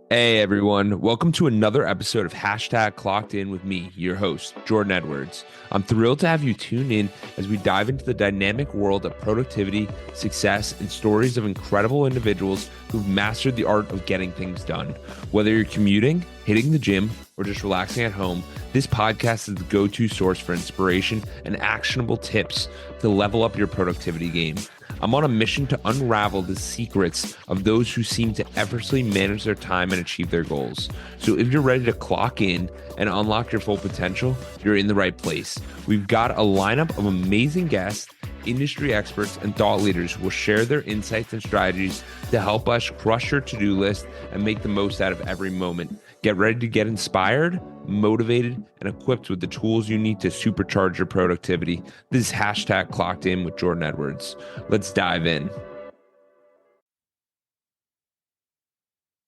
Hey everyone, welcome to another episode of Clockedin with me, your host, Jordan Edwards. I'm thrilled to have you tune in as we dive into the dynamic world of productivity, success, and stories of incredible individuals who've mastered the art of getting things done. Whether you're commuting, hitting the gym, or just relaxing at home, this podcast is the go-to source for inspiration and actionable tips to level up your productivity game. I'm on a mission to unravel the secrets of those who seem to effortlessly manage their time and achieve their goals. So if you're ready to clock in and unlock your full potential, you're in the right place. We've got a lineup of amazing guests, industry experts, and thought leaders who will share their insights and strategies to help us crush your to-do list and make the most out of every moment. Get ready to get inspired, motivated, and equipped with the tools you need to supercharge your productivity. This is Clocked In with Jordan Edwards. Let's dive in.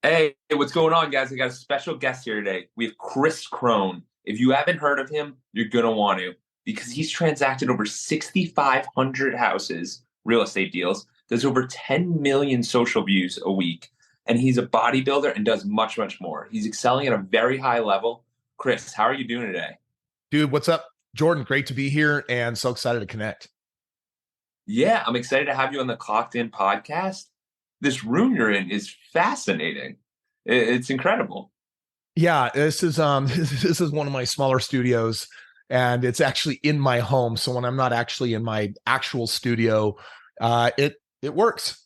Hey, what's going on, guys? I got a special guest here today. We have Kris Krohn. If you haven't heard of him, you're going to want to, because he's transacted over 6,500 houses, real estate deals. There's over 10 million social views a week. And he's a bodybuilder and does much, much more. He's excelling at a very high level. Kris, how are you doing today? Dude, what's up? Jordan, great to be here and so excited to connect. Yeah, I'm excited to have you on the Clocked In podcast. This room you're in is fascinating. It's incredible. Yeah, this is this is one of my smaller studios, and it's actually in my home. So when I'm not actually in my actual studio, it works.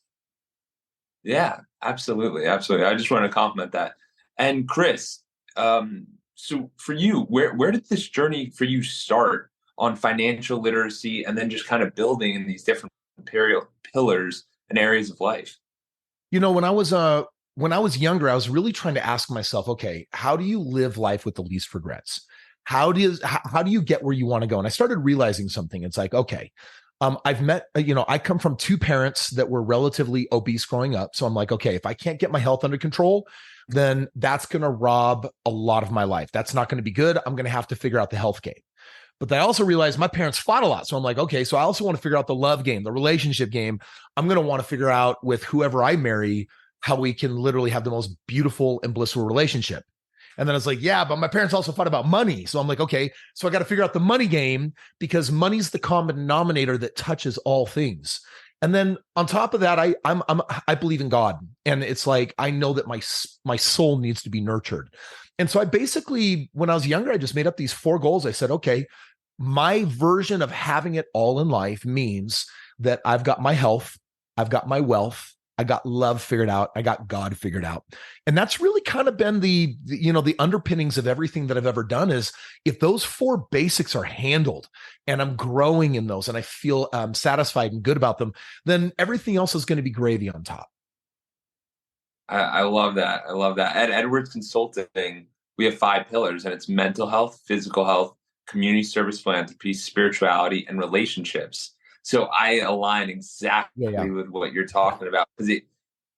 Yeah, absolutely. Absolutely. I just want to compliment that. And Kris, so for you, where did this journey for you start on financial literacy and then just kind of building in these different pillars and areas of life? You know, when I was younger, I was really trying to ask myself, okay, how do you live life with the least regrets? How do you get where you want to go? And I started realizing something. It's like, okay, I've met, I come from two parents that were relatively obese growing up. So I'm like, okay, if I can't get my health under control, then that's going to rob a lot of my life. That's not going to be good. I'm going to have to figure out the health game. But I also realized my parents fought a lot. So I'm like, okay, so I also want to figure out the love game, the relationship game. I'm going to want to figure out with whoever I marry, how we can literally have the most beautiful and blissful relationship. And then I was like, yeah, but my parents also fought about money. So I'm like, okay, so I got to figure out the money game, because money's the common denominator that touches all things. And then on top of that, I believe in God, and it's like I know that my soul needs to be nurtured. And so I basically, when I was younger, I just made up these 4 goals. I said, okay, my version of having it all in life means that I've got my health, I've got my wealth, I got love figured out, I got God figured out. And that's really kind of been the underpinnings of everything that I've ever done. Is if those 4 basics are handled and I'm growing in those and I feel satisfied and good about them, then everything else is going to be gravy on top. I love that. I love that. At Edwards Consulting, we have 5 pillars, and it's mental health, physical health, community service, philanthropy, spirituality, and relationships. So I align exactly with what you're talking about, because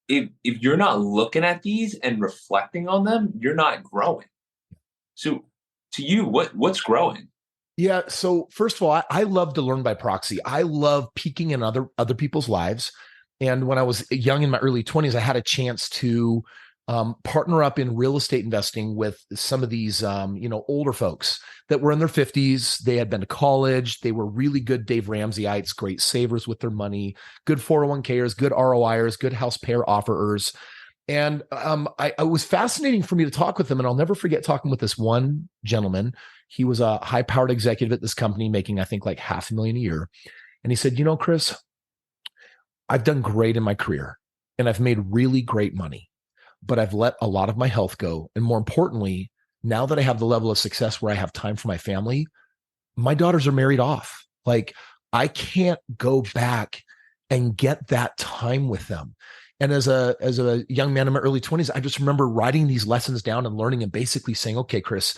if you're not looking at these and reflecting on them, you're not growing. So to you, what's growing? Yeah. So first of all, I love to learn by proxy. I love peeking in other people's lives. And when I was young, in my early 20s, I had a chance to partner up in real estate investing with some of these, older folks that were in their 50s. They had been to college. They were really good Dave Ramseyites, great savers with their money, good 401kers, good ROIers, good house pair offerers. And it was fascinating for me to talk with them. And I'll never forget talking with this one gentleman. He was a high-powered executive at this company, making, I think, like $500,000 a year. And he said, Kris, I've done great in my career and I've made really great money, but I've let a lot of my health go. And more importantly, now that I have the level of success where I have time for my family, my daughters are married off. Like, I can't go back and get that time with them. And as a young man in my early 20s, I just remember writing these lessons down and learning and basically saying, okay, Kris,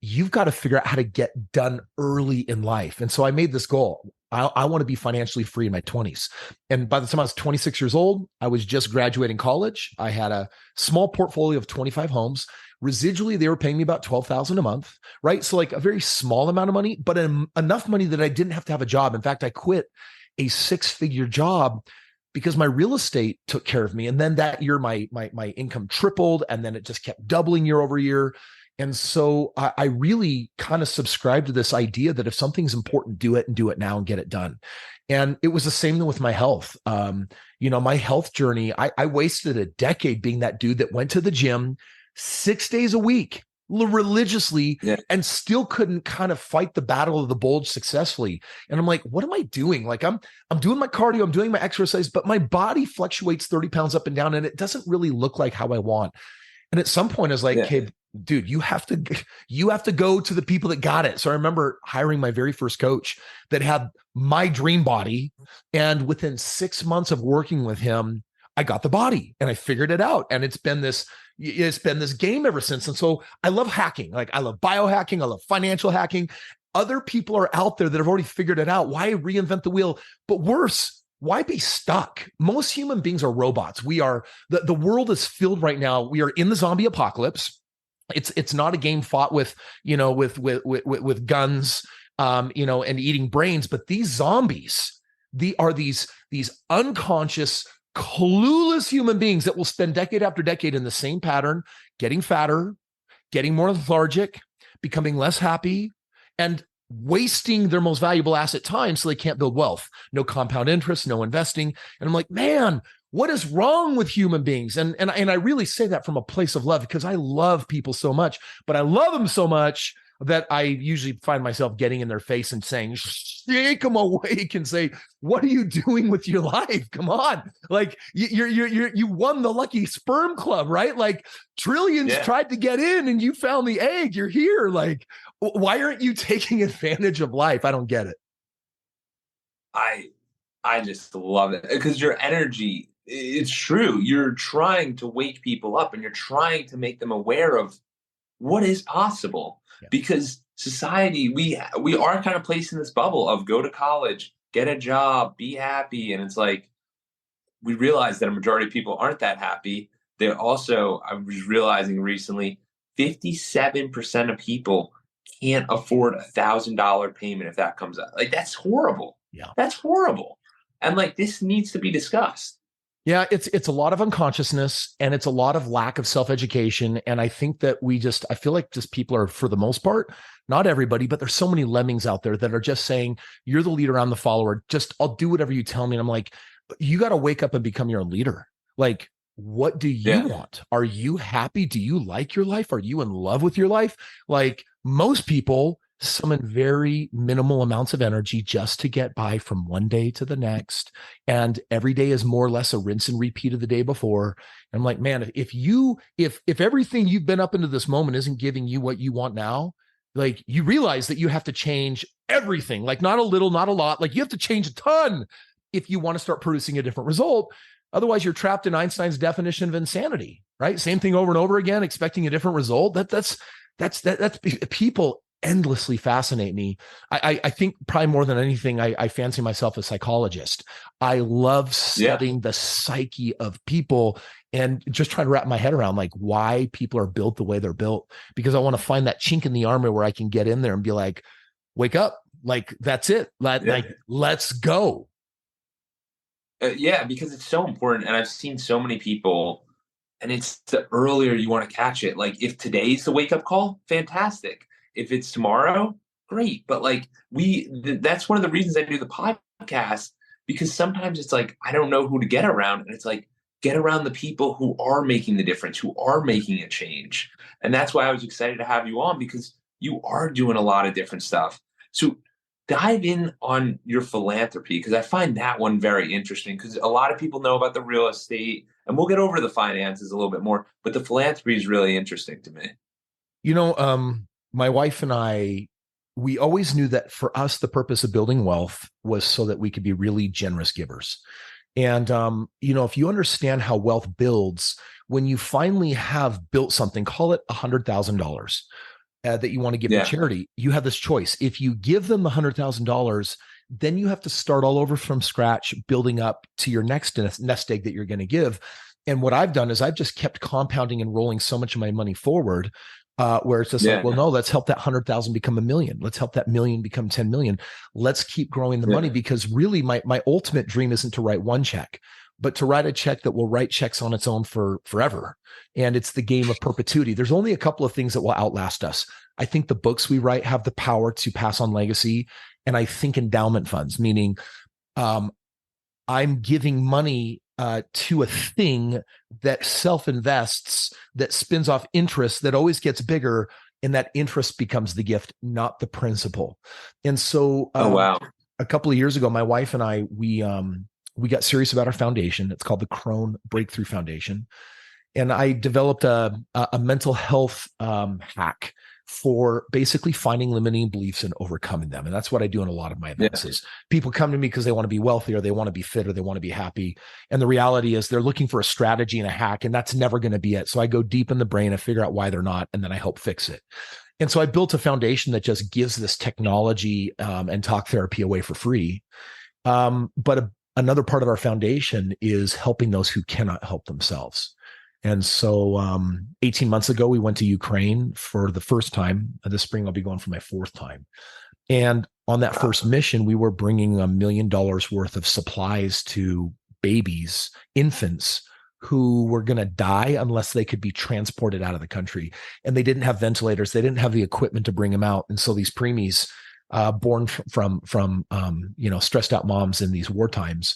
you've got to figure out how to get done early in life. And so I made this goal. I want to be financially free in my 20s. And by the time I was 26 years old, I was just graduating college. I had a small portfolio of 25 homes. Residually, they were paying me about $12,000 a month, right? So like a very small amount of money, but enough money that I didn't have to have a job. In fact, I quit a 6-figure job because my real estate took care of me. And then that year, my income tripled, and then it just kept doubling year over year. And so I really kind of subscribed to this idea that if something's important, do it, and do it now and get it done. And it was the same with my health. My health journey, I wasted a decade being that dude that went to the gym 6 days a week religiously, and still couldn't kind of fight the battle of the bulge successfully. And I'm like, what am I doing? Like I'm doing my cardio, I'm doing my exercise, but my body fluctuates 30 pounds up and down, and it doesn't really look like how I want. And at some point I was like, hey, dude, you have to go to the people that got it. So I remember hiring my very first coach that had my dream body. And within 6 months of working with him, I got the body and I figured it out. And it's been this game ever since. And so I love hacking. Like I love biohacking. I love financial hacking. Other people are out there that have already figured it out. Why reinvent the wheel? But worse, why be stuck? Most human beings are robots. We are, the world is filled right now. We are in the zombie apocalypse. It's not a game fought with guns, and eating brains, but these zombies, these unconscious, clueless human beings that will spend decade after decade in the same pattern, getting fatter, getting more lethargic, becoming less happy, and wasting their most valuable asset, time, so they can't build wealth. No compound interest, no investing. And I'm like, man, what is wrong with human beings? And I really say that from a place of love, because I love people so much, but I love them so much that I usually find myself getting in their face and saying, shake them awake and say, what are you doing with your life? Come on. Like you won the lucky sperm club, right? Like trillions tried to get in and you found the egg. You're here. Like, why aren't you taking advantage of life? I don't get it. I just love it, because your energy, it's true. You're trying to wake people up and you're trying to make them aware of what is possible. Because society, we are kind of placed in this bubble of go to college, get a job, be happy. And it's like, we realize that a majority of people aren't that happy. They're also, I was realizing recently, 57% of people can't afford $1,000 payment if that comes out. Like, that's horrible. Yeah. That's horrible. And like, this needs to be discussed. Yeah, it's a lot of unconsciousness, and it's a lot of lack of self-education. And I think that I feel like just people are, for the most part, not everybody, but there's so many lemmings out there that are just saying, you're the leader, I'm the follower. Just, I'll do whatever you tell me. And I'm like, you got to wake up and become your own leader. Like, what do you want? Are you happy? Do you like your life? Are you in love with your life? Like most people summon very minimal amounts of energy just to get by from one day to the next. And every day is more or less a rinse and repeat of the day before. And I'm like, man, if everything you've been up into this moment isn't giving you what you want now, like you realize that you have to change everything, like not a little, not a lot, like you have to change a ton if you want to start producing a different result. Otherwise you're trapped in Einstein's definition of insanity, right? Same thing over and over again, expecting a different result. That's people endlessly fascinate me. I think probably more than anything, I fancy myself a psychologist. I love studying the psyche of people and just trying to wrap my head around like why people are built the way they're built, because I want to find that chink in the armor where I can get in there and be like, wake up. Like, that's it. Like, let's go. Because it's so important. And I've seen so many people, and it's the earlier you want to catch it. Like if today's the wake up call, fantastic. If it's tomorrow, great. But like that's one of the reasons I do the podcast, because sometimes it's like, I don't know who to get around. And it's like, get around the people who are making the difference, who are making a change. And that's why I was excited to have you on, because you are doing a lot of different stuff. So dive in on your philanthropy, because I find that one very interesting, because a lot of people know about the real estate, and we'll get over the finances a little bit more, but the philanthropy is really interesting to me. My wife and I, we always knew that for us, the purpose of building wealth was so that we could be really generous givers. And, if you understand how wealth builds, when you finally have built something, call it $100,000 that you want to give to charity, you have this choice. If you give them the $100,000, then you have to start all over from scratch, building up to your next nest egg that you're going to give. And what I've done is I've just kept compounding and rolling so much of my money forward where it's just like, well, no, let's help that 100,000 become a million. Let's help that million become 10 million. Let's keep growing the money, because really my ultimate dream isn't to write one check, but to write a check that will write checks on its own for forever. And it's the game of perpetuity. There's only a couple of things that will outlast us. I think the books we write have the power to pass on legacy. And I think endowment funds, meaning I'm giving money to a thing that self-invests, that spins off interest, that always gets bigger, and that interest becomes the gift, not the principal. And so a couple of years ago, my wife and I, we got serious about our foundation. It's called the Krohn Breakthrough Foundation. And I developed a mental health hack for basically finding limiting beliefs and overcoming them. And that's what I do in a lot of my events is people come to me because they want to be wealthy, or they want to be fit, or they want to be happy. And the reality is they're looking for a strategy and a hack, and that's never going to be it. So I go deep in the brain and figure out why they're not, and then I help fix it. And so I built a foundation that just gives this technology and talk therapy away for free. But another part of our foundation is helping those who cannot help themselves. And so 18 months ago, we went to Ukraine for the first time. This spring, I'll be going for my fourth time. And on that first mission, we were bringing $1 million worth of supplies to babies, infants who were going to die unless they could be transported out of the country. And they didn't have ventilators. They didn't have the equipment to bring them out. And so these preemies born from stressed out moms in these war times,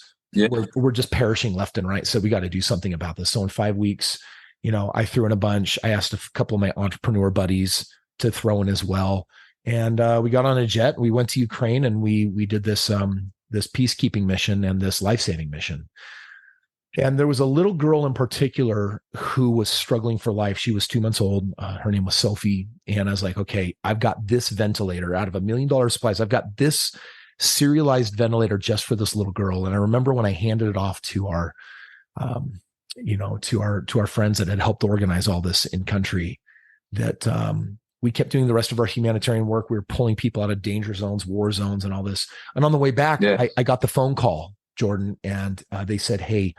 we're just perishing left and right. So we got to do something about this. So in 5 weeks, I threw in a bunch. I asked a couple of my entrepreneur buddies to throw in as well. And we got on a jet. We went to Ukraine, and we did this peacekeeping mission and this life-saving mission. And there was a little girl in particular who was struggling for life. She was 2 months old. Her name was Sophie. And I was like, okay, I've got this ventilator out of $1 million supplies. I've got this serialized ventilator just for this little girl. And I remember when I handed it off to our, to our friends that had helped organize all this in country, that we kept doing the rest of our humanitarian work. We were pulling people out of danger zones, war zones, and all this. And on the way back, I got the phone call, Jordan, and they said, hey,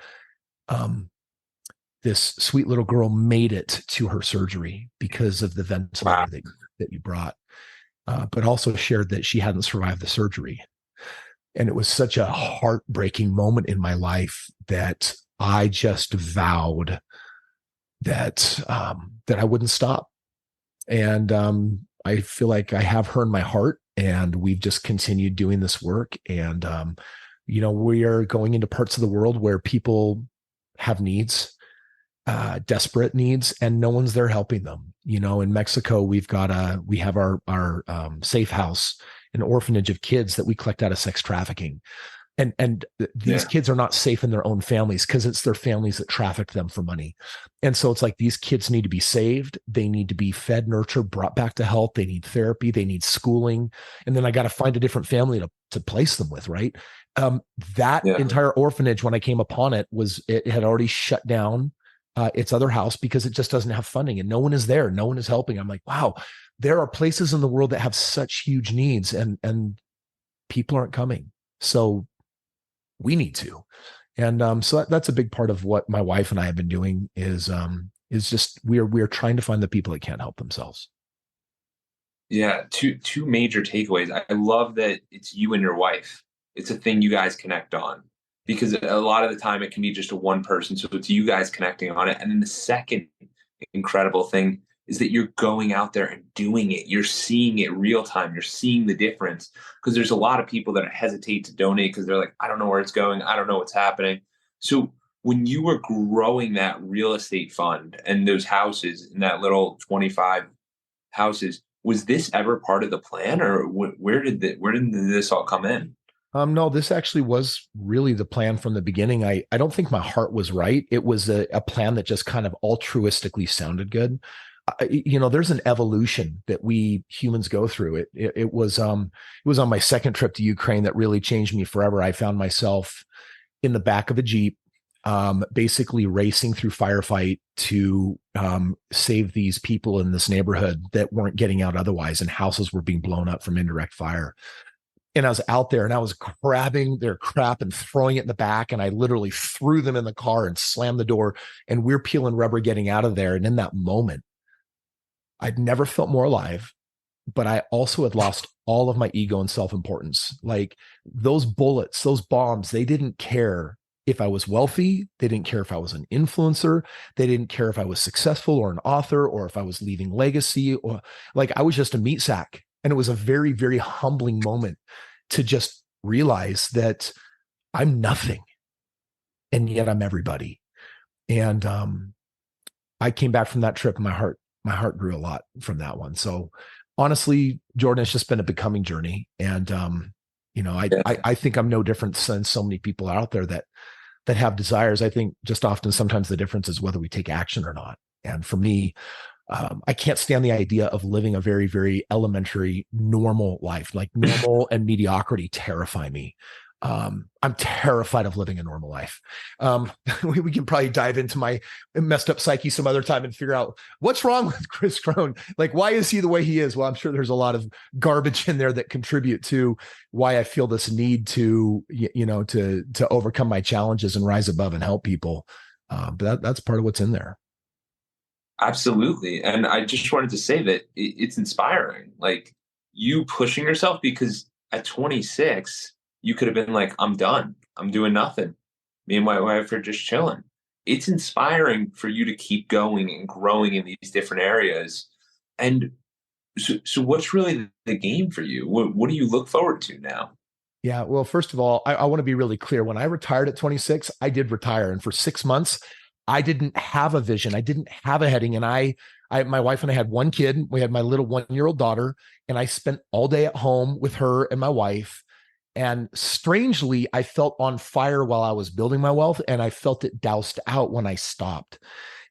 this sweet little girl made it to her surgery because of the ventilator that you brought, but also shared that she hadn't survived the surgery. And it was such a heartbreaking moment in my life that I just vowed that I wouldn't stop. And I feel like I have her in my heart, and we've just continued doing this work. And we are going into parts of the world where people have needs, desperate needs, and no one's there helping them. In Mexico, we have our safe house, an orphanage of kids that we collect out of sex trafficking. And these kids are not safe in their own families because it's their families that traffic them for money. And so it's like these kids need to be saved. They need to be fed, nurtured, brought back to health. They need therapy. They need schooling. And then I got to find a different family to place them with, right? That entire orphanage, when I came upon it, it had already shut down its other house because it just doesn't have funding, and no one is there. No one is helping. I'm like, wow, there are places in the world that have such huge needs, and people aren't coming. So we need to. And so that's a big part of what my wife and I have been doing is just we're trying to find the people that can't help themselves. Yeah. Two major takeaways. I love that it's you and your wife. It's a thing you guys connect on, because a lot of the time it can be just a one person. So it's you guys connecting on it. And then the second incredible thing is that you're going out there and doing it. You're seeing it real time. You're seeing the difference, because there's a lot of people that hesitate to donate because they're like, I don't know where it's going. I don't know what's happening. So when you were growing that real estate fund and those houses in that little 25 houses, was this ever part of the plan, or where did this all come in? No, this actually was really the plan from the beginning. I don't think my heart was right. It was a plan that just kind of altruistically sounded good. There's an evolution that we humans go through. It was on my second trip to Ukraine that really changed me forever. I found myself in the back of a Jeep, basically racing through firefight to save these people in this neighborhood that weren't getting out otherwise, and houses were being blown up from indirect fire. And I was out there and I was grabbing their crap and throwing it in the back. And I literally threw them in the car and slammed the door, and we're peeling rubber getting out of there. And in that moment, I'd never felt more alive, but I also had lost all of my ego and self-importance. Like those bullets, those bombs, they didn't care if I was wealthy. They didn't care if I was an influencer. They didn't care if I was successful or an author or if I was leaving legacy, or like I was just a meat sack. And it was a very, very humbling moment to just realize that I'm nothing and yet I'm everybody. And I came back from that trip and my heart grew a lot from that one. So honestly, Jordan, it's just been a becoming journey. And I think I'm no different than so many people out there that have desires. I think just often sometimes the difference is whether we take action or not. And for me, I can't stand the idea of living a very, very elementary, normal life. Like normal and mediocrity terrify me. I'm terrified of living a normal life. We can probably dive into my messed up psyche some other time and figure out what's wrong with Kris Krohn. Like, why is he the way he is? Well, I'm sure there's a lot of garbage in there that contribute to why I feel this need to, to overcome my challenges and rise above and help people. But that's part of what's in there. Absolutely. And I just wanted to say that it's inspiring, like you pushing yourself, because at 26, you could have been like, I'm done. I'm doing nothing. Me and my wife are just chilling. It's inspiring for you to keep going and growing in these different areas. And so what's really the game for you? What do you look forward to now? Yeah. Well, first of all, I want to be really clear. When I retired at 26, I did retire. And for 6 months, I didn't have a vision. I didn't have a heading. And my wife and I had one kid. We had my little 1-year-old daughter, and I spent all day at home with her and my wife. And strangely, I felt on fire while I was building my wealth, and I felt it doused out when I stopped.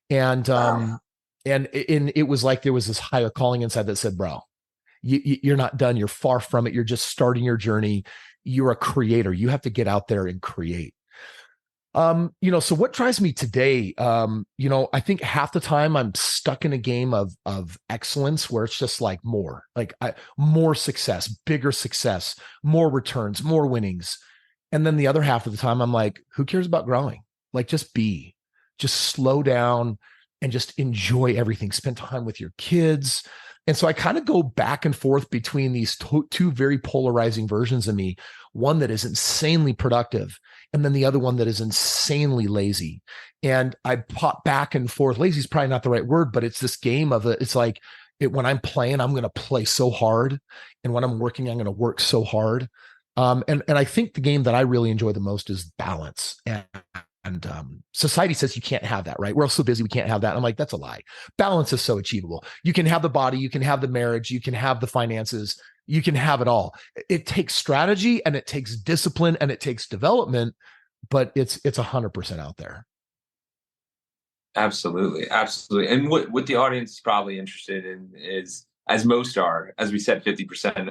And it was like there was this higher calling inside that said, "Bro, you're not done. You're far from it. You're just starting your journey. You're a creator. You have to get out there and create." So what drives me today? I think half the time I'm stuck in a game of excellence where it's just like more success, bigger success, more returns, more winnings. And then the other half of the time I'm like, who cares about growing? Like just slow down and just enjoy everything. Spend time with your kids. And so I kind of go back and forth between these two very polarizing versions of me, one that is insanely productive, and then the other one that is insanely lazy. And I pop back and forth. Lazy is probably not the right word, but it's this game of it's like when I'm playing, I'm going to play so hard. And when I'm working, I'm going to work so hard. And I think the game that I really enjoy the most is balance. And society says you can't have that, right? We're all so busy, we can't have that. I'm like, that's a lie. Balance is so achievable. You can have the body, you can have the marriage, you can have the finances, you can have it all. It takes strategy and it takes discipline and it takes development, but it's 100% out there. Absolutely. Absolutely. And what the audience is probably interested in is, as most are, as we said, 50%,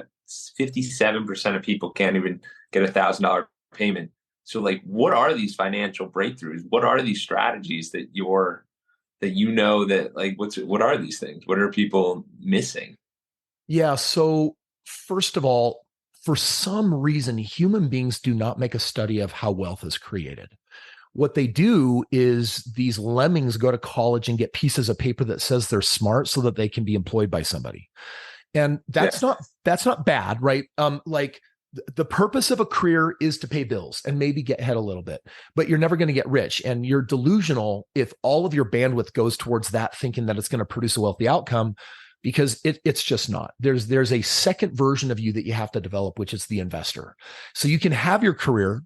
57% of people can't even get $1,000 payment. So like, what are these financial breakthroughs? What are these strategies that what are these things? What are people missing? Yeah. So first of all, for some reason, human beings do not make a study of how wealth is created. What they do is these lemmings go to college and get pieces of paper that says they're smart so that they can be employed by somebody. And that's not bad, right? The purpose of a career is to pay bills and maybe get ahead a little bit, but you're never going to get rich. And you're delusional if all of your bandwidth goes towards that, thinking that it's going to produce a wealthy outcome, because it's just not. There's a second version of you that you have to develop, which is the investor. So you can have your career,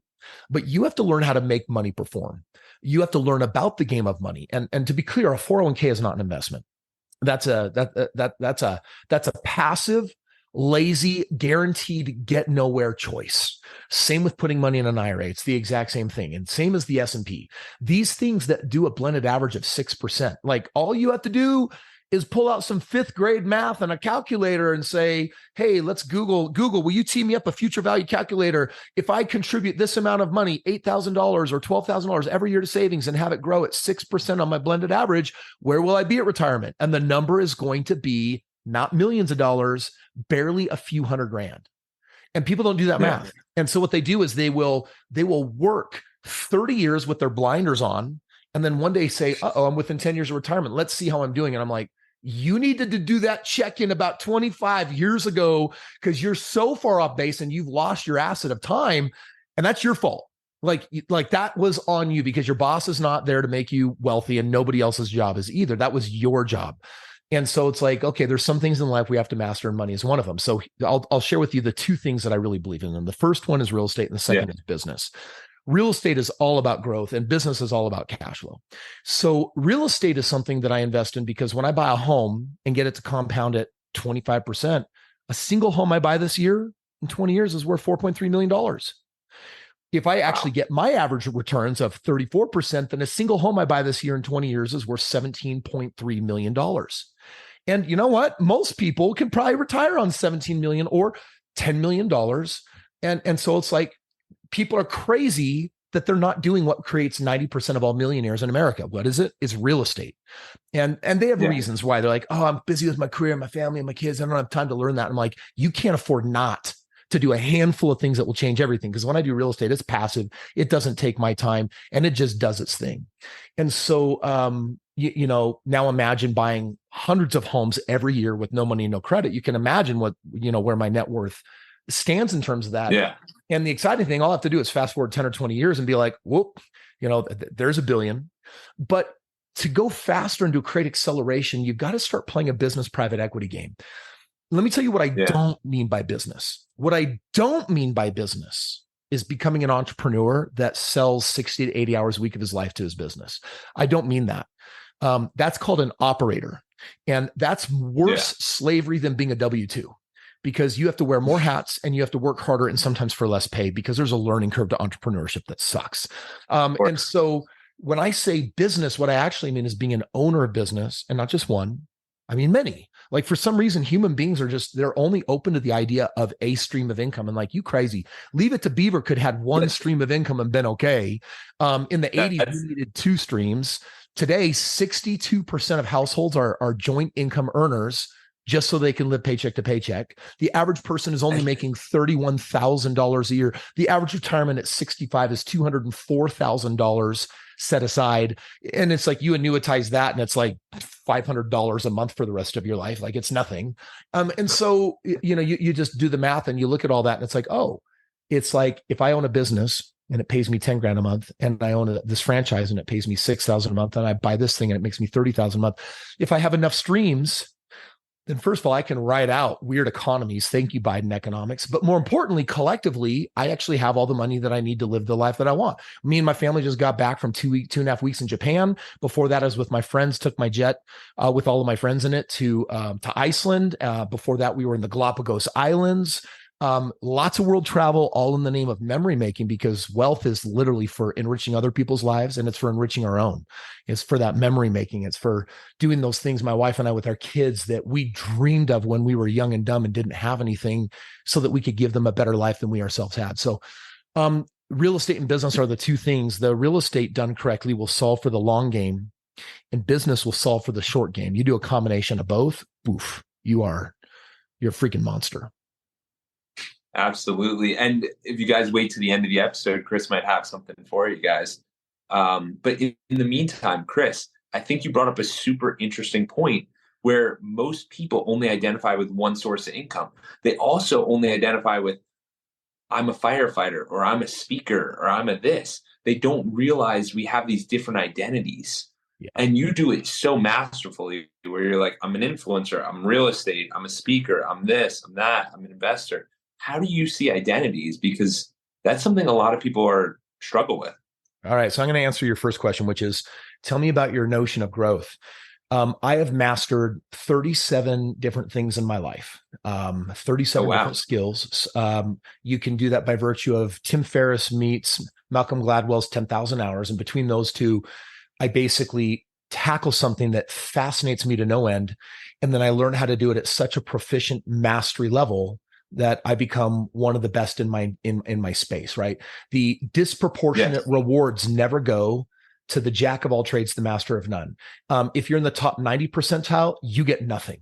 but you have to learn how to make money perform. You have to learn about the game of money. And to be clear, a 401k is not an investment. That's a passive, lazy, guaranteed get nowhere choice. Same with putting money in an IRA. It's the exact same thing. And same as the S&P. These things that do a blended average of 6%, like all you have to do is pull out some 5th grade math and a calculator and say, hey, let's Google, will you tee me up a future value calculator? If I contribute this amount of money, $8,000 or $12,000 every year to savings and have it grow at 6% on my blended average, where will I be at retirement? And the number is going to be not millions of dollars, barely a few $100,000. And people don't do that math. And so what they do is they will work 30 years with their blinders on, and then one day say, I'm within 10 years of retirement. Let's see how I'm doing. And I'm like, You needed to do that check-in about 25 years ago because you're so far off base and you've lost your asset of time, and that's your fault. Like that was on you because your boss is not there to make you wealthy and nobody else's job is either. That was your job. And so it's like, okay, there's some things in life we have to master, and money is one of them. So I'll share with you the two things that I really believe in. And the first one is real estate, and the second is business. Real estate is all about growth, and business is all about cash flow. So real estate is something that I invest in because when I buy a home and get it to compound at 25%, a single home I buy this year in 20 years is worth $4.3 million. If I actually get my average returns of 34%, then a single home I buy this year in 20 years is worth $17.3 million. And you know what? Most people can probably retire on $17 million or $10 million. And so it's like, people are crazy that they're not doing what creates 90% of all millionaires in America. What is it? It's real estate. And they have reasons why. They're like, oh, I'm busy with my career, my family, and my kids. I don't have time to learn that. I'm like, you can't afford not to do a handful of things that will change everything. Because when I do real estate, it's passive. It doesn't take my time, and it just does its thing. And so, now imagine buying hundreds of homes every year with no money, no credit. You can imagine where my net worth stands in terms of that. Yeah. And the exciting thing, all I have to do is fast forward 10 or 20 years and be like, whoop, there's $1 billion. But to go faster and to create acceleration, you've got to start playing a business private equity game. Let me tell you what I don't mean by business. What I don't mean by business is becoming an entrepreneur that sells 60 to 80 hours a week of his life to his business. I don't mean that. That's called an operator. And that's worse slavery than being a W-2. Because you have to wear more hats and you have to work harder and sometimes for less pay because there's a learning curve to entrepreneurship that sucks. And so when I say business, what I actually mean is being an owner of business, and not just one, I mean many. Like for some reason, human beings they're only open to the idea of a stream of income. And like, you crazy, Leave It to Beaver could have one stream of income and been okay. In the 80s, we needed two streams. Today, 62% of households are joint income earners, just so they can live paycheck to paycheck. The average person is only making $31,000 a year. The average retirement at 65 is $204,000 set aside. And it's like you annuitize that and it's like $500 a month for the rest of your life. Like it's nothing. And so, you just do the math and you look at all that and it's like, oh, it's like if I own a business and it pays me 10 grand a month, and I own this franchise and it pays me 6,000 a month, and I buy this thing and it makes me 30,000 a month. If I have enough streams, then first of all, I can ride out weird economies. Thank you, Biden economics. But more importantly, collectively, I actually have all the money that I need to live the life that I want. Me and my family just got back from 2.5 weeks in Japan. Before that, I was with my friends, took my jet with all of my friends in it to Iceland. Before that, we were in the Galapagos Islands. Lots of world travel, all in the name of memory making, because wealth is literally for enriching other people's lives, and it's for enriching our own. It's for that memory making. It's for doing those things, my wife and I, with our kids that we dreamed of when we were young and dumb and didn't have anything, so that we could give them a better life than we ourselves had. So, real estate and business are the two things. The real estate done correctly will solve for the long game, and business will solve for the short game. You do a combination of both, oof, you're a freaking monster. Absolutely. And if you guys wait to the end of the episode, Kris might have something for you guys. But in the meantime, Kris, I think you brought up a super interesting point where most people only identify with one source of income. They also only identify with, I'm a firefighter, or I'm a speaker, or I'm a this. They don't realize we have these different identities. Yeah. And you do it so masterfully, where you're like, I'm an influencer, I'm real estate, I'm a speaker, I'm this, I'm that, I'm an investor. How do you see identities? Because that's something a lot of people struggle with. All right. So I'm going to answer your first question, which is, tell me about your notion of growth. I have mastered 37 different things in my life, 37 different skills. You can do that by virtue of Tim Ferriss meets Malcolm Gladwell's 10,000 hours. And between those two, I basically tackle something that fascinates me to no end. And then I learn how to do it at such a proficient mastery level that I become one of the best in my space, right? The disproportionate rewards never go to the jack of all trades, the master of none. If you're in the top 90 percentile, you get nothing.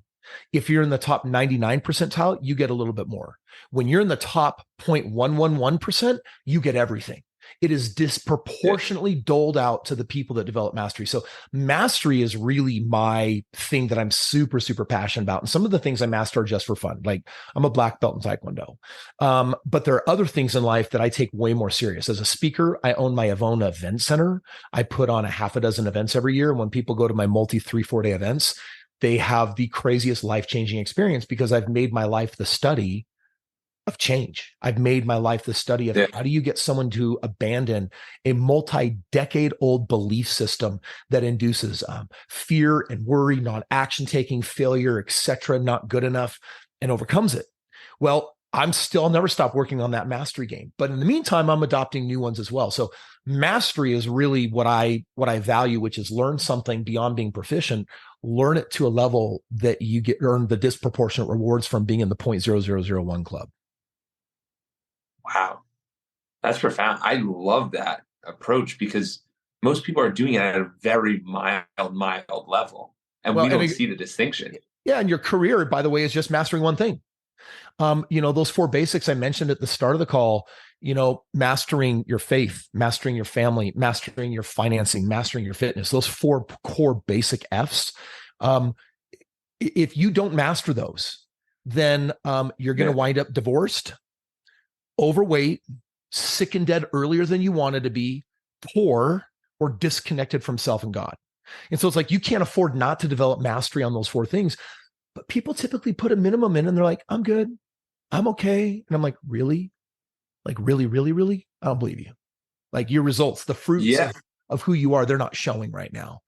If you're in the top 99 percentile, you get a little bit more. When you're in the top 0.111%, you get everything. It is disproportionately doled out to the people that develop mastery. So mastery is really my thing that I'm super, super passionate about. And some of the things I master are just for fun. Like I'm a black belt in Taekwondo. But there are other things in life that I take way more serious. As a speaker, I own my Avona Event Center. I put on a half a dozen events every year. And when people go to my multi 3-4 day events, they have the craziest life-changing experience because I've made my life the study of change. I've made my life the study of how do you get someone to abandon a multi-decade old belief system that induces fear and worry, non-action taking, failure, etc., not good enough, and overcomes it. Well, I'll never stop working on that mastery game. But in the meantime, I'm adopting new ones as well. So mastery is really what I value, which is learn something beyond being proficient, learn it to a level that you earn the disproportionate rewards from being in the 0.0001 club. Wow. That's profound. I love that approach because most people are doing it at a very mild level. And we don't see the distinction. Yeah. And your career, by the way, is just mastering one thing. Those 4 basics I mentioned at the start of the call, mastering your faith, mastering your family, mastering your financing, mastering your fitness, those 4 core basic F's. If you don't master those, then you're going to wind up divorced, overweight, sick and dead earlier than you wanted to be, poor, or disconnected from self and God. And so it's like you can't afford not to develop mastery on those 4 things. But people typically put a minimum in and they're like, I'm good. I'm okay. And I'm like, really? Like, really, really, really? I don't believe you. Like your results, the fruits of who you are, they're not showing right now.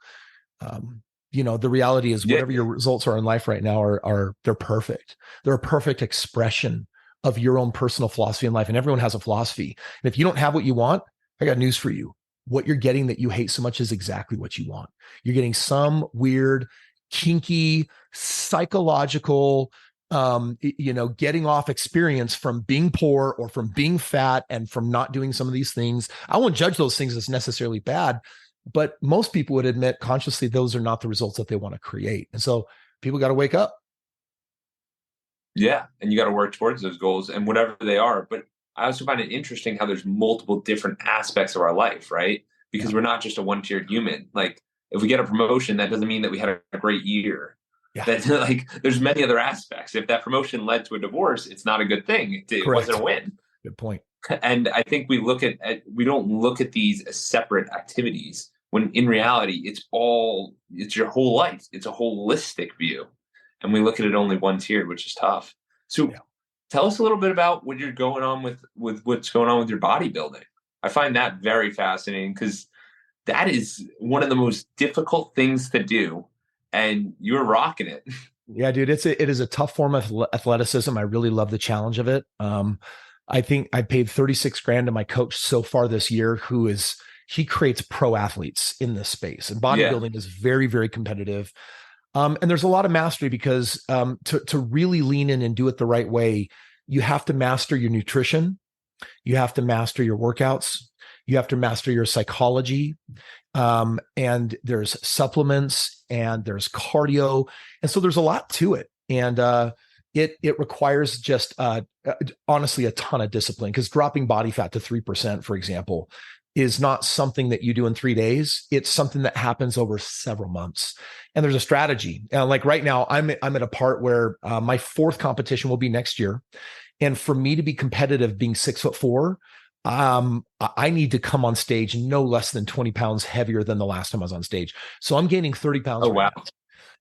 The reality is whatever your results are in life right now they're perfect. They're a perfect expression of your own personal philosophy in life. And everyone has a philosophy. And if you don't have what you want, I got news for you. What you're getting that you hate so much is exactly what you want. You're getting some weird, kinky, psychological, getting off experience from being poor or from being fat and from not doing some of these things. I won't judge those things as necessarily bad, but most people would admit consciously those are not the results that they want to create. And so people got to wake up. Yeah. And you got to work towards those goals and whatever they are. But I also find it interesting how there's multiple different aspects of our life, right? Because we're not just a one-tiered human. Like if we get a promotion, that doesn't mean that we had a great year. Yeah. That's like there's many other aspects. If that promotion led to a divorce, it's not a good thing. It wasn't a win. Good point. And I think we don't look at these as separate activities when in reality, it's your whole life. It's a holistic view. And we look at it only one tiered, which is tough. So tell us a little bit about what you're going on with what's going on with your bodybuilding. I find that very fascinating because that is one of the most difficult things to do. And you're rocking it. Yeah, dude, it is a tough form of athleticism. I really love the challenge of it. I think I paid 36 grand to my coach so far this year, he creates pro athletes in this space, and bodybuilding is very, very competitive. And there's a lot of mastery because to really lean in and do it the right way, you have to master your nutrition. You have to master your workouts. You have to master your psychology. And there's supplements and there's cardio. And so there's a lot to it. And it requires just honestly a ton of discipline, because dropping body fat to 3%, for example, is not something that you do in 3 days. It's something that happens over several months. And there's a strategy. Like right now, I'm at a part where my 4th competition will be next year. And for me to be competitive, being 6'4", I need to come on stage no less than 20 pounds heavier than the last time I was on stage. So I'm gaining 30 pounds. Oh, wow. Now.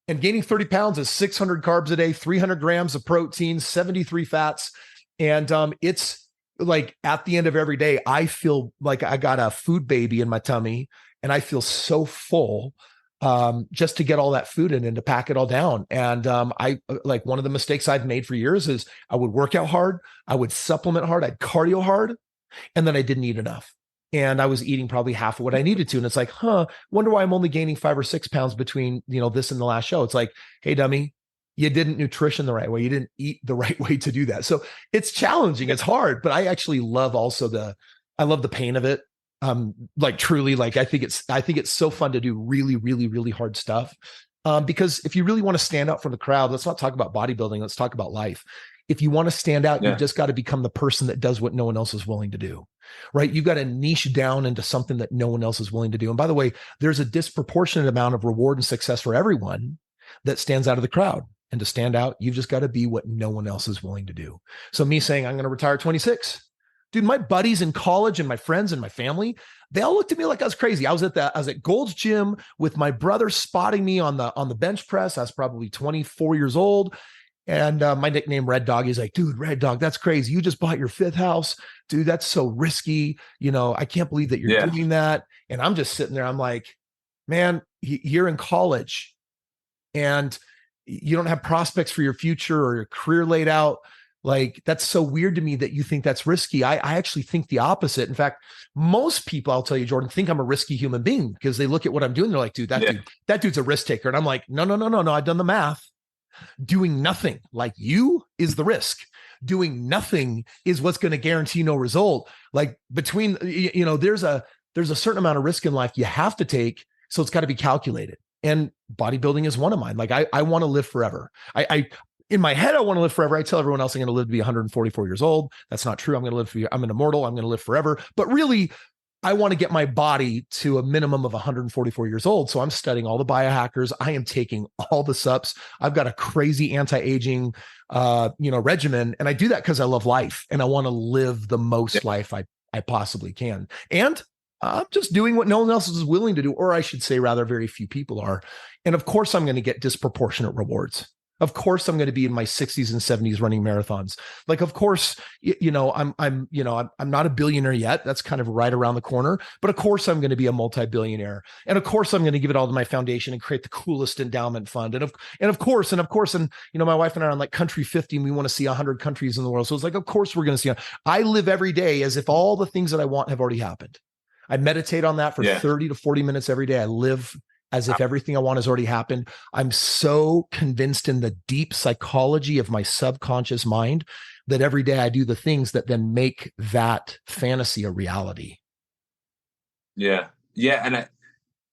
And gaining 30 pounds is 600 carbs a day, 300 grams of protein, 73 fats. And it's like at the end of every day, I feel like I got a food baby in my tummy and I feel so full just to get all that food in and to pack it all down. And I like one of the mistakes I've made for years is I would work out hard, I would supplement hard, I'd cardio hard, and then I didn't eat enough. And I was eating probably half of what I needed to. And it's like, wonder why I'm only gaining 5 or 6 pounds between, this and the last show. It's like, hey, dummy, you didn't nutrition the right way. You didn't eat the right way to do that. So it's challenging. It's hard, but I actually love I love the pain of it. Like truly, like I think it's so fun to do really, really, really hard stuff. Because if you really want to stand out from the crowd, let's not talk about bodybuilding. Let's talk about life. If you want to stand out, you've just got to become the person that does what no one else is willing to do. right? You've got to niche down into something that no one else is willing to do. And by the way, there's a disproportionate amount of reward and success for everyone that stands out of the crowd. And to stand out, you've just got to be what no one else is willing to do. So me saying, I'm going to retire at 26. Dude, my buddies in college and my friends and my family, they all looked at me like I was crazy. I was at Gold's Gym with my brother spotting me on the bench press. I was probably 24 years old. And my nickname, Red Dog, is like, dude, Red Dog, that's crazy. You just bought your 5th house. Dude, that's so risky. I can't believe that you're doing that. And I'm just sitting there. I'm like, man, you're in college and you don't have prospects for your future or your career laid out. Like, that's so weird to me that you think that's risky. I actually think the opposite. In fact, most people, I'll tell you, Jordan, think I'm a risky human being because they look at what I'm doing. They're like, dude, that dude's a risk taker. And I'm like, no. I've done the math. Doing nothing like you is the risk. Doing nothing is what's going to guarantee no result. Like between, there's a certain amount of risk in life you have to take. So it's got to be calculated. And bodybuilding is one of mine. Like I want to live forever. In my head, I want to live forever. I tell everyone else I'm going to live to be 144 years old. That's not true. I'm an immortal. I'm going to live forever. But really, I want to get my body to a minimum of 144 years old. So I'm studying all the biohackers. I am taking all the sups. I've got a crazy anti-aging, regimen. And I do that because I love life and I want to live the most life I possibly can. And I'm just doing what no one else is willing to do, or I should say rather very few people are. And of course I'm going to get disproportionate rewards. Of course I'm going to be in my 60s and 70s running marathons. Like, of course, I'm not a billionaire yet. That's kind of right around the corner, but of course I'm going to be a multi-billionaire. And of course I'm going to give it all to my foundation and create the coolest endowment fund. And of course, my wife and I are on like country 50 and we want to see 100 countries in the world. So it's like, of course we're going to see, I live every day as if all the things that I want have already happened. I meditate on that for 30 to 40 minutes every day. I live as if everything I want has already happened. I'm so convinced in the deep psychology of my subconscious mind that every day I do the things that then make that fantasy a reality. Yeah. And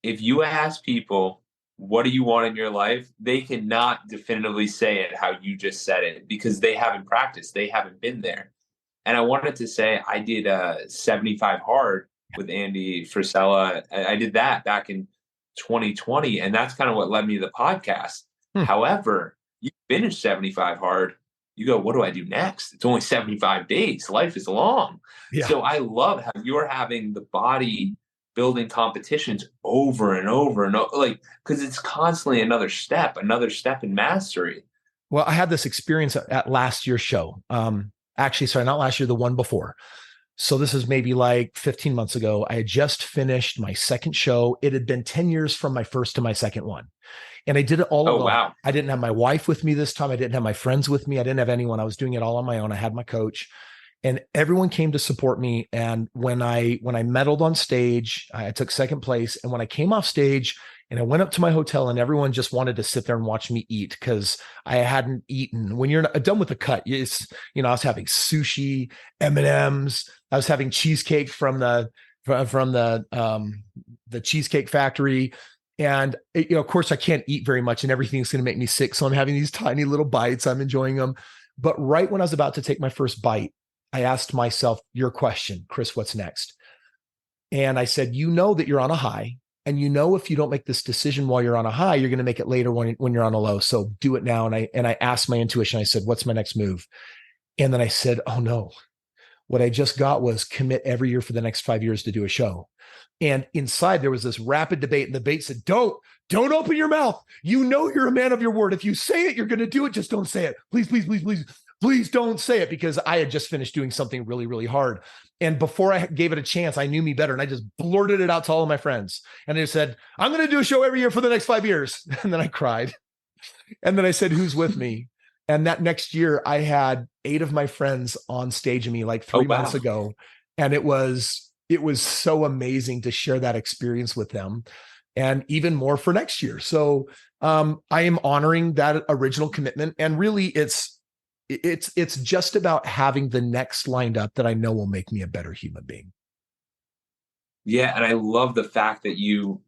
if you ask people, what do you want in your life? They cannot definitively say it how you just said it because they haven't practiced. They haven't been there. And I wanted to say I did 75 hard with Andy Frisella. I did that back in 2020. And that's kind of what led me to the podcast. However, you finish 75 hard, you go, what do I do next? It's only 75 days. Life is long. Yeah. So I love how you're having the body building competitions over and over and over, like, because it's constantly another step in mastery. Well, I had this experience at last year's show. Actually, sorry, not last year, the one before. So this is maybe like 15 months ago. I had just finished my second show. It had been 10 years from my first to my second one. And I did it all alone. Wow. I didn't have my wife with me this time. I didn't have my friends with me. I didn't have anyone. I was doing it all on my own. I had my coach and everyone came to support me. And when I medaled on stage, I took second place. And when I came off stage and I went up to my hotel and everyone just wanted to sit there and watch me eat because I hadn't eaten. When you're done with the cut, I was having sushi, M&Ms. I was having cheesecake from the Cheesecake Factory. And, of course I can't eat very much and everything's going to make me sick. So I'm having these tiny little bites. I'm enjoying them. But right when I was about to take my first bite, I asked myself your question, Kris, what's next? And I said, that you're on a high. And if you don't make this decision while you're on a high, you're going to make it later when you're on a low. So do it now. And I asked my intuition, I said, what's my next move? And then I said, oh no, what I just got was commit every year for the next 5 years to do a show. And inside there was this rapid debate and the debate said, don't open your mouth. You're a man of your word. If you say it, you're going to do it. Just don't say it. Please don't say it, because I had just finished doing something really, really hard. And before I gave it a chance, I knew me better. And I just blurted it out to all of my friends. And they said, I'm going to do a show every year for the next 5 years. And then I cried. And then I said, who's with me? And that next year I had 8 of my friends on stage with me like 3 months ago. And it was so amazing to share that experience with them, and even more for next year. So I am honoring that original commitment. And really it's just about having the next lined up that I know will make me a better human being. Yeah. And I love the fact that you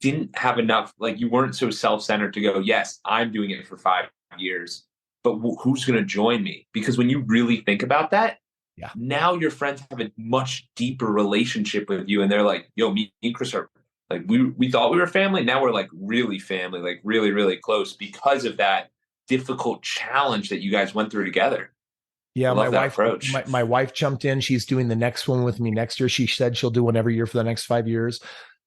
didn't have enough, like you weren't so self-centered to go, yes, I'm doing it for 5 years, but who's going to join me? Because when you really think about that, Yeah. Now your friends have a much deeper relationship with you, and they're like, yo, me and Kris are like, we thought we were family. Now we're like really family, like really, really close because of that difficult challenge that you guys went through together. Yeah, I my love that wife, approach. my wife jumped in. She's doing the next one with me next year. She said she'll do one every year for the next 5 years.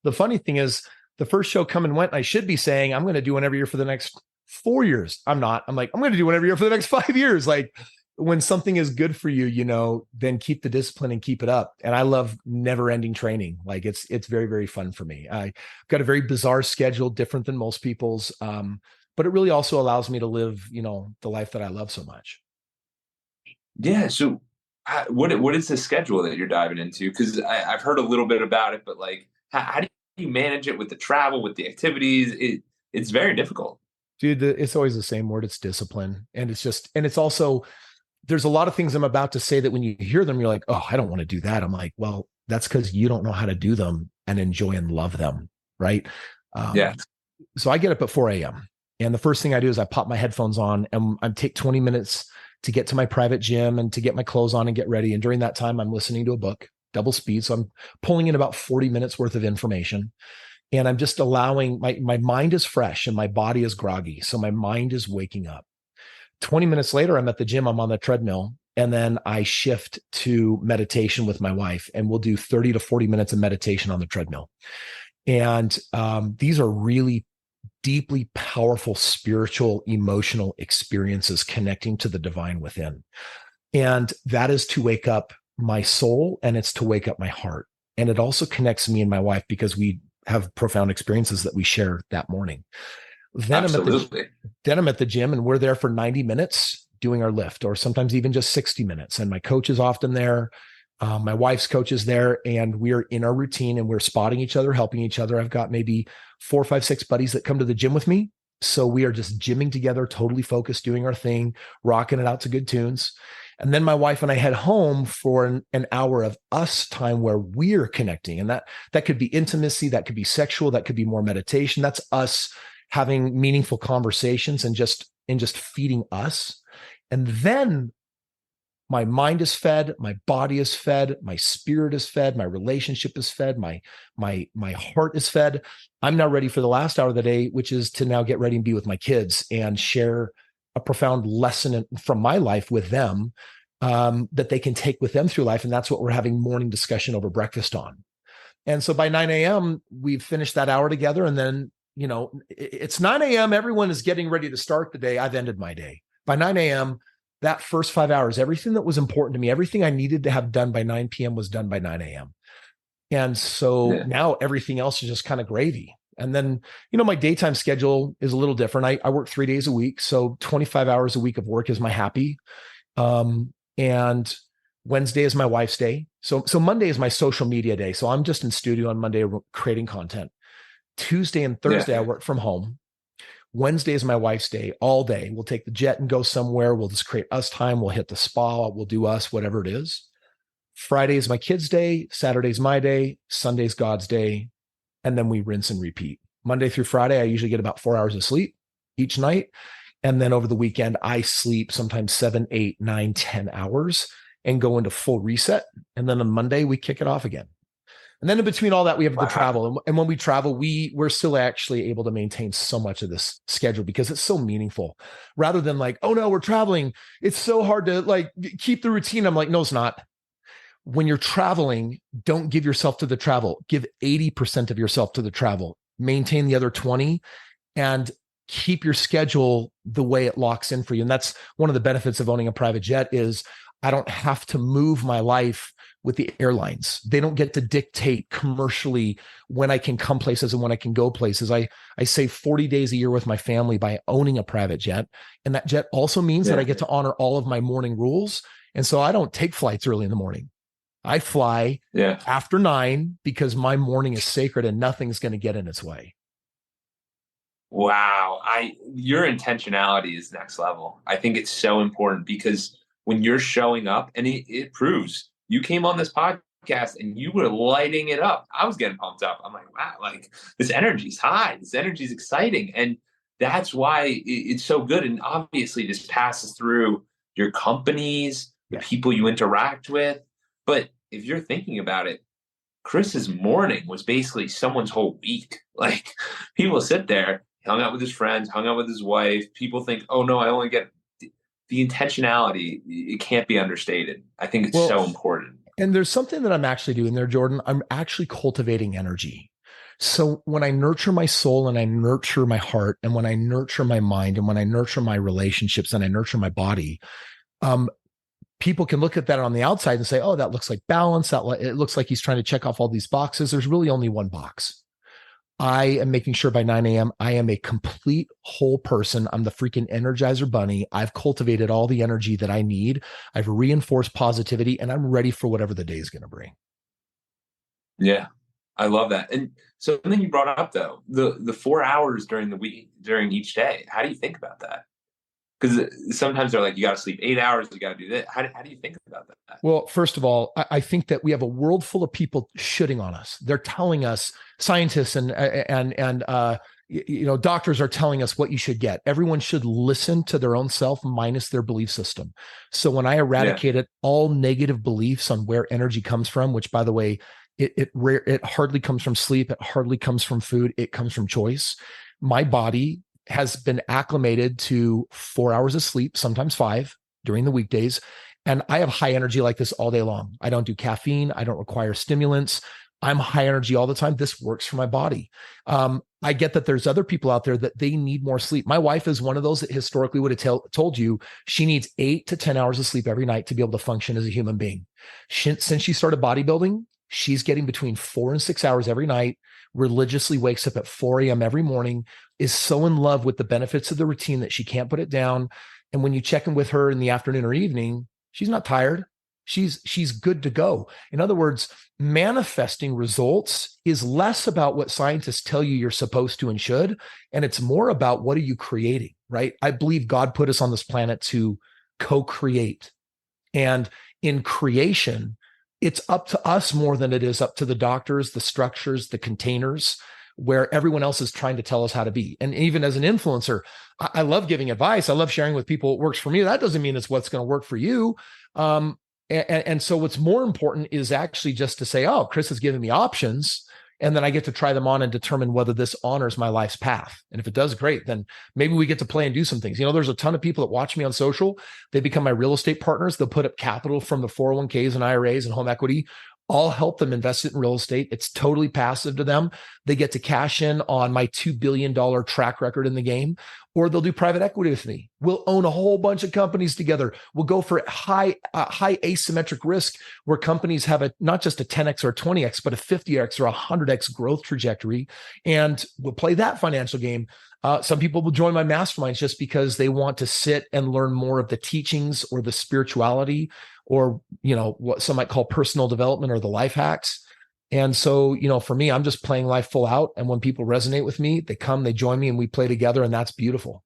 The funny thing is, the first show come and went. And I should be saying I'm going to do one every year for the next 4 years. I'm not. I'm like, I'm going to do one every year for the next 5 years. Like, when something is good for you, then keep the discipline and keep it up. And I love never ending training. Like, it's very, very fun for me. I've got a very bizarre schedule, different than most people's. But it really also allows me to live, the life that I love so much. Yeah. So, what is the schedule that you're diving into? Because I've heard a little bit about it, but like, how do you manage it with the travel, with the activities? It's very difficult. Dude, it's always the same word. It's discipline. And it's also, there's a lot of things I'm about to say that when you hear them, you're like, oh, I don't want to do that. I'm like, well, that's because you don't know how to do them and enjoy and love them. Right. Yeah. So I get up at 4 a.m. And the first thing I do is I pop my headphones on and I take 20 minutes to get to my private gym and to get my clothes on and get ready. And during that time, I'm listening to a book, double speed. So I'm pulling in about 40 minutes worth of information. And I'm just allowing my mind is fresh and my body is groggy. So my mind is waking up. 20 minutes later, I'm at the gym, I'm on the treadmill, and then I shift to meditation with my wife, and we'll do 30 to 40 minutes of meditation on the treadmill. And these are really deeply powerful spiritual, emotional experiences connecting to the divine within. And that is to wake up my soul, and it's to wake up my heart. And it also connects me and my wife because we have profound experiences that we share that morning. Then Absolutely. I'm at the gym and we're there for 90 minutes doing our lift, or sometimes even just 60 minutes. And my coach is often there. My wife's coach is there, and we're in our routine and we're spotting each other, helping each other. I've got maybe 4, 5, 6 buddies that come to the gym with me. So we are just gymming together, totally focused, doing our thing, rocking it out to good tunes. And then my wife and I head home for an hour of us time where we're connecting. And that could be intimacy, that could be sexual, that could be more meditation. That's us having meaningful conversations and just feeding us. And then my mind is fed, my body is fed, my spirit is fed, my relationship is fed, my heart is fed. I'm now ready for the last hour of the day, which is to now get ready and be with my kids and share a profound lesson from my life with them, that they can take with them through life. And that's what we're having morning discussion over breakfast on. And so by 9 a.m., we've finished that hour together. And then, it's 9 a.m. Everyone is getting ready to start the day. I've ended my day. By 9 a.m., that first 5 hours, everything that was important to me, everything I needed to have done by 9 p.m. was done by 9 a.m. And so now everything else is just kind of gravy. And then, my daytime schedule is a little different. I work 3 days a week. So 25 hours a week of work is my happy. And Wednesday is my wife's day. So Monday is my social media day. So I'm just in studio on Monday creating content. Tuesday and Thursday, I work from home. Wednesday is my wife's day all day. We'll take the jet and go somewhere. We'll just create us time. We'll hit the spa. We'll do us, whatever it is. Friday is my kids' day. Saturday's my day. Sunday's God's day. And then we rinse and repeat. Monday through Friday, I usually get about 4 hours of sleep each night. And then over the weekend, I sleep sometimes 7, 8, 9, 10 hours and go into full reset. And then on Monday, we kick it off again. And then in between all that, we have the travel. And when we travel, we're still actually able to maintain so much of this schedule because it's so meaningful. Rather than like, oh no, we're traveling, it's so hard to like keep the routine. I'm like, no, it's not. When you're traveling, don't give yourself to the travel. Give 80% of yourself to the travel. Maintain the other 20 and keep your schedule the way it locks in for you. And that's one of the benefits of owning a private jet is I don't have to move my life with the airlines. They don't get to dictate commercially when I can come places and when I can go places. I save 40 days a year with my family by owning a private jet. And that jet also means that I get to honor all of my morning rules. And so I don't take flights early in the morning. I fly after 9 because my morning is sacred and nothing's going to get in its way. Wow. Your intentionality is next level. I think it's so important because when you're showing up, and it proves you came on this podcast and you were lighting it up. I was getting pumped up. I'm like, wow, like this energy's high. This energy's exciting. And that's why it's so good. And obviously this passes through your companies, the people you interact with. But if you're thinking about it, Kris's morning was basically someone's whole week. Like, people sit there, hung out with his friends, hung out with his wife. People think, oh no, I only get the intentionality. It can't be understated. I think it's so important. And there's something that I'm actually doing there, Jordan. I'm actually cultivating energy. So when I nurture my soul and I nurture my heart, and when I nurture my mind, and when I nurture my relationships and I nurture my body, people can look at that on the outside and say, oh, that looks like balance. It looks like he's trying to check off all these boxes. There's really only one box. I am making sure by 9 a.m. I am a complete whole person. I'm the freaking Energizer Bunny. I've cultivated all the energy that I need. I've reinforced positivity, and I'm ready for whatever the day is going to bring. Yeah, I love that. And so something you brought up, though, the 4 hours during the week, during each day, how do you think about that? Because sometimes they're like, you got to sleep 8 hours, you got to do that. How do you think about that? Well, first of all, I think that we have a world full of people shitting on us. They're telling us, scientists and doctors are telling us what you should get. Everyone should listen to their own self minus their belief system. So when I eradicated all negative beliefs on where energy comes from, which, by the way, it hardly comes from sleep, it hardly comes from food, it comes from choice. My body has been acclimated to 4 hours of sleep, sometimes 5 during the weekdays. And I have high energy like this all day long. I don't do caffeine. I don't require stimulants. I'm high energy all the time. This works for my body. I get that there's other people out there that they need more sleep. My wife is one of those that historically would have told you she needs 8 to 10 hours of sleep every night to be able to function as a human being. Since she started bodybuilding, she's getting between 4 and 6 hours every night, religiously wakes up at 4 a.m. every morning, is so in love with the benefits of the routine that she can't put it down. And when you check in with her in the afternoon or evening, she's not tired. She's good to go. In other words, manifesting results is less about what scientists tell you you're supposed to and should, and it's more about what are you creating, right? I believe God put us on this planet to co-create. And in creation, it's up to us more than it is up to the doctors, the structures, the containers, where everyone else is trying to tell us how to be. And even as an influencer, I love giving advice. I love sharing with people what works for me. That doesn't mean it's what's going to work for you. And so what's more important is actually just to say, oh, Kris has given me options, and then I get to try them on and determine whether this honors my life's path. And if it does, great. Then maybe we get to play and do some things. There's a ton of people that watch me on social. They become my real estate partners. They'll put up capital from the 401ks and IRAs and home equity. I'll help them invest it in real estate. It's totally passive to them. They get to cash in on my $2 billion track record in the game, or they'll do private equity with me. We'll own a whole bunch of companies together. We'll go for high asymmetric risk where companies have not just a 10x or a 20x, but a 50x or a 100x growth trajectory. And we'll play that financial game. Some people will join my masterminds just because they want to sit and learn more of the teachings or the spirituality, or, what some might call personal development or the life hacks. And so, for me, I'm just playing life full out. And when people resonate with me, they come, they join me, and we play together. And that's beautiful.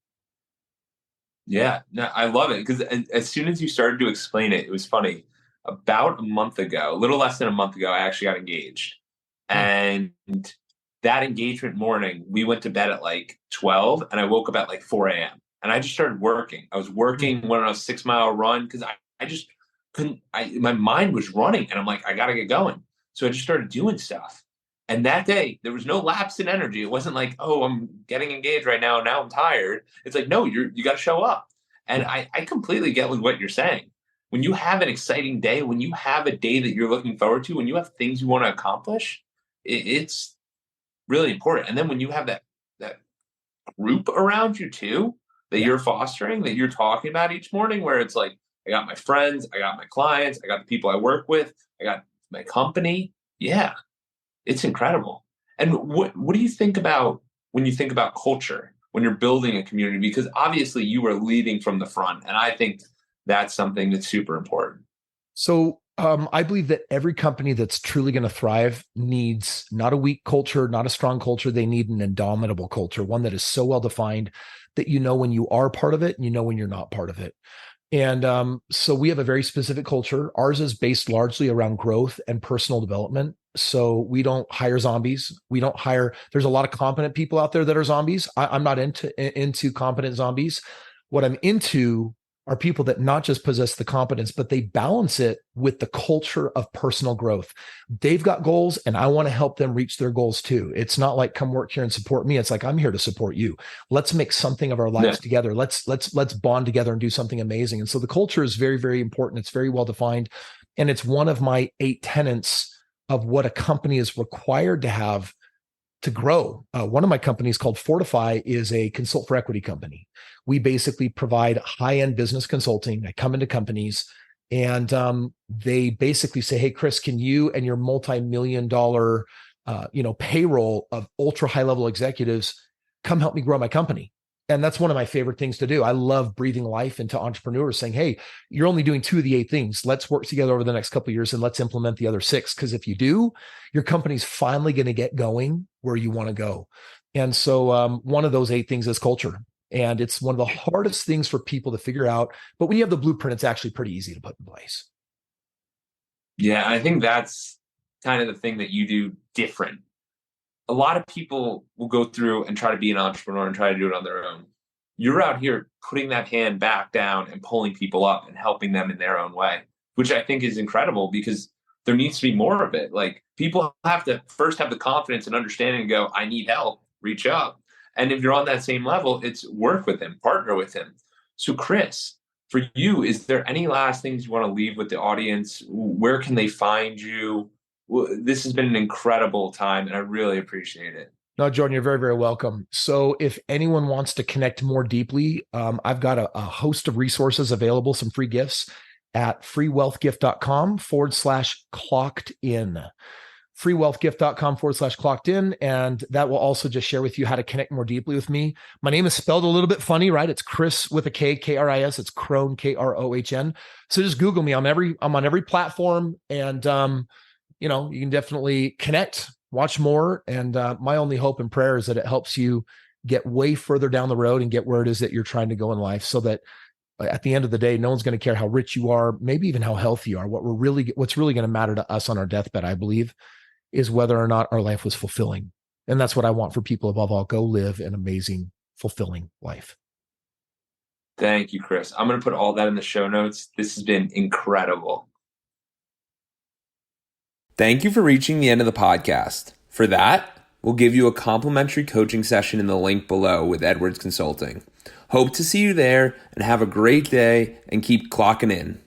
Yeah, no, I love it. Because as soon as you started to explain it, it was funny. About a month ago, a little less than a month ago, I actually got engaged. And that engagement morning, we went to bed at like 12, and I woke up at like 4 a.m. And I just started working. I was working, went on a 6-mile run because I just couldn't, my mind was running, and I'm like, I got to get going. So I just started doing stuff. And that day, there was no lapse in energy. It wasn't like, oh, I'm getting engaged right now. Now I'm tired. It's like, no, you got to show up. And I completely get with what you're saying. When you have an exciting day, when you have a day that you're looking forward to, when you have things you want to accomplish, it's really important. And then when you have that group around you too, that you're fostering, that you're talking about each morning, where it's like, I got my friends, I got my clients, I got the people I work with, I got my company. Yeah, it's incredible. And what do you think about when you think about culture, when you're building a community? Because obviously you are leading from the front. And I think that's something that's super important. So I believe that every company that's truly going to thrive needs not a weak culture, not a strong culture. They need an indomitable culture, one that is so well defined that you know when you are part of it and you know when you're not part of it. And so we have a very specific culture. Ours is based largely around growth and personal development. So we don't hire zombies. There's a lot of competent people out there that are zombies. I'm not into competent zombies. What I'm into are people that not just possess the competence, but they balance it with the culture of personal growth. They've got goals and I want to help them reach their goals too. It's not like come work here and support me. It's like, I'm here to support you. Let's make something of our lives together. Let's bond together and do something amazing. And so the culture is very, very important. It's very well defined. And it's one of my 8 tenets of what a company is required to have to grow. One of my companies called Fortify is a consult for equity company. We basically provide high-end business consulting. I come into companies and they basically say, hey, Kris, can you and your multi-million-dollar payroll of ultra high-level executives come help me grow my company? And that's one of my favorite things to do. I love breathing life into entrepreneurs saying, hey, you're only doing 2 of the 8 things. Let's work together over the next couple of years and let's implement the other 6. Because if you do, your company's finally going to get going where you want to go. And so one of those 8 things is culture. And it's one of the hardest things for people to figure out. But when you have the blueprint, it's actually pretty easy to put in place. Yeah, I think that's kind of the thing that you do different. A lot of people will go through and try to be an entrepreneur and try to do it on their own. You're out here putting that hand back down and pulling people up and helping them in their own way, which I think is incredible because there needs to be more of it. Like people have to first have the confidence and understanding and go, I need help, reach up. And if you're on that same level, it's work with him, partner with him. So Kris, for you, is there any last things you want to leave with the audience? Where can they find you? This has been an incredible time and I really appreciate it. No, Jordan, you're very, very welcome. So if anyone wants to connect more deeply, I've got a host of resources available, some free gifts at freewealthgift.com/clockedin. freewealthgift.com/clockedin. And that will also just share with you how to connect more deeply with me. My name is spelled a little bit funny, right? It's Kris with a K, K-R-I-S. It's Krohn, K-R-O-H-N. So just Google me. I'm on every platform and, you can definitely connect, watch more. And my only hope and prayer is that it helps you get way further down the road and get where it is that you're trying to go in life so that at the end of the day, no one's going to care how rich you are, maybe even how healthy you are. What's really going to matter to us on our deathbed, I believe, is whether or not our life was fulfilling. And that's what I want for people above all. Go live an amazing, fulfilling life. Thank you, Kris. I'm going to put all that in the show notes. This has been incredible. Thank you for reaching the end of the podcast. For that, we'll give you a complimentary coaching session in the link below with Edwards Consulting. Hope to see you there and have a great day and keep clocking in.